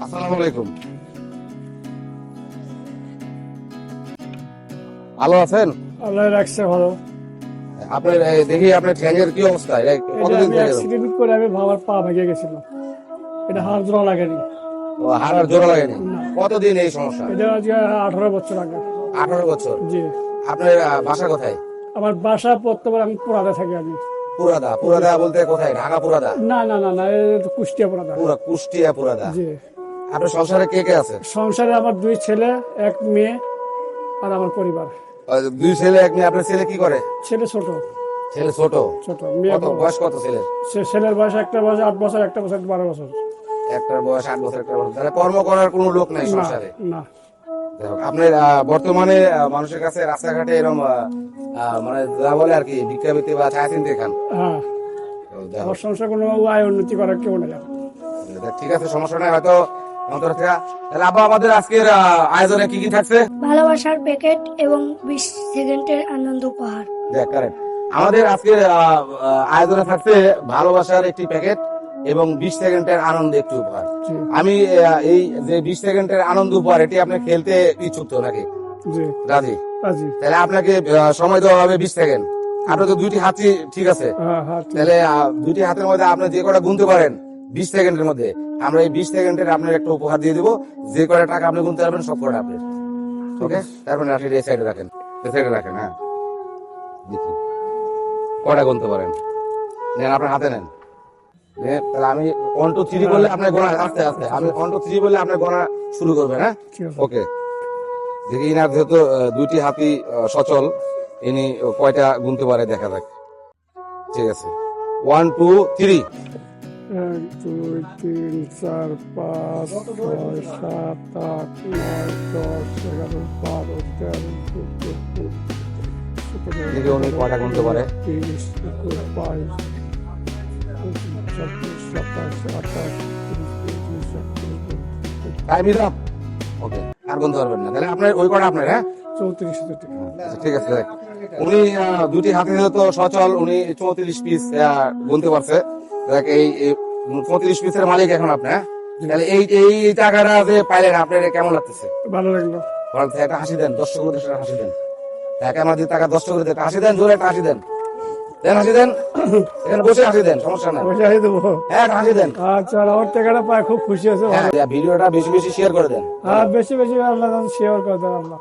আসসালামু আলাইকুম। ভালো আছেন? আল্লাহ রাখছে ভালো। আপনার দেখি আপনার ঠ্যাঙের কি অবস্থা? এটা কতদিন আমি থেকে? অ্যাক্সিডেন্ট করে আমি বাবার পা ভেঙে গেছিলাম। এটা হাড় জোড়া লাগেনি। হাড় আর জোড়া লাগেনি? না। কতদিন এই সমস্যা? এটা আজকে 18 বছর আগে। 18 বছর। জি। আপনার বাসা কোথায়? আমার বাসা বর্তমানে আমি পুরাদা থাকি আমি। পুরাদা? পুরাদা বলতে কোথায়? ঢাকা পুরাদা? না না না না, এটা তো কুষ্টিয়া পুরাদা। কুষ্টিয়া পুরাদা। জি। আপনার সংসারে কে কে আছে? সংসারে আমার 2 ছেলে 1 মেয়ে আর আমার পরিবার। 2 ছেলে 1 মেয়ে। আপনার ছেলে কি করে? ছেলে ছোট। ছেলে ছোট? ছোট মেয়ে কত বয়স? কত ছেলের? ছেলের বয়স একটা বয়স 8 বছর, একটা বয়স 12 বছর। একটার বয়স 8 বছর, একটা বয়স। তাহলে কর্ম করার কোনো লোক নাই না সংসারে? না। আপনার বর্তমানে মানুষের কাছে রাস্তাঘাটে এরকম মানে যা বলে আর কি ভিক্ষাবৃত্তি বা ছায়া চিনতে খান? হ্যাঁ, আমার সংসার কোনো আয় উন্নতি করার কেউ নেই। ঠিক আছে, সমস্যা নাই। হয়তো অন্তর থেকে। তাহলে আব্বা, আমাদের আজকের আয়োজনে কি কি থাকছে? ভালোবাসার প্যাকেট এবং 20 সেকেন্ডের আনন্দ উপহার। দেখ কারেক্ট। আমাদের আজকের আয়োজনে থাকছে ভালোবাসার একটি প্যাকেট এবং 20 সেকেন্ডের আনন্দ একটি উপহার। আমি এই যে 20 সেকেন্ডের আনন্দ উপহার, এটি আপনি খেলতে ইচ্ছুক তো নাকি? জি রাজি? রাজি। তাহলে আপনাকে সময় দেওয়া হবে 20 সেকেন্ড। আপনার তো 2টি হাতই ঠিক আছে। হ্যাঁ হ্যাঁ ঠিক। তাহলে 2টি হাতের মধ্যে আপনি যে কটা গুনতে পারেন 20 সেকেন্ডের মধ্যে, আমরা এই 20 সেকেন্ডের আপনার একটা উপহার দিয়ে দিব। যে কটা টাকা আপনি গুনতে পারবেন সব কটা আপনার। ওকে? তারপরে আপনি এই সাইডে রাখেন, এই সাইডে রাখেন। হ্যাঁ, দেখি কটা গুনতে পারেন। নেন, আপনার হাতে নেন। তাহলে আমি 1 2 3 বললে আপনার গোনা আস্তে আস্তে, আমি 1 2 3 বললে আপনার গোনা শুরু করবেন। হ্যাঁ, ঠিক আছে। ওকে। দেখি ইনার যেহেতু 2টি হাতই সচল, ইনি কয়টা গুনতে পারে দেখা যাক। ঠিক আছে, 1 2 3। 1 2 3 4 5 6 7 8 9 10 11 12 13 14 দেখি উনি কয়টা গুনতে পারে। 30 21 22 24 27 28 টাইম ইজ আপ। ওকে, আর গুনতে পারবেন না। তাহলে আপনার ওই কটা আপনার। হ্যাঁ, 34। আচ্ছা, ঠিক আছে। দেখ, উনি 2টি হাতে যেহেতু সচল, উনি 34 পিস গুনতে পারছে। দেখ, এই 34 পিসের মালিক এখন আপনি। হ্যাঁ, তাহলে এই এই টাকাটা যে পাইলেন, আপনার কেমন লাগতেছে? ভালো লাগলো। ভালো লাগছে? একটা হাসি দেন, দর্শকদের সাথে হাসি দেন। আমার যে টাকা দর্শকদের একটা হাসি দেন, জোরে একটা হাসি দেন। দেন, হাসি দেন। এখানে বসে হাসি দেন, সমস্যা নাই। পয়সা দিয়ে দেবো। হ্যাঁ, একটা হাসি দেন। আচ্ছা, আমার টাকাটা পায় খুব খুশি আছে। হ্যাঁ, ভিডিওটা বেশি বেশি শেয়ার করে দেন। বেশি বেশি আল্লাহ শেয়ার করে দেন আল্লাহ।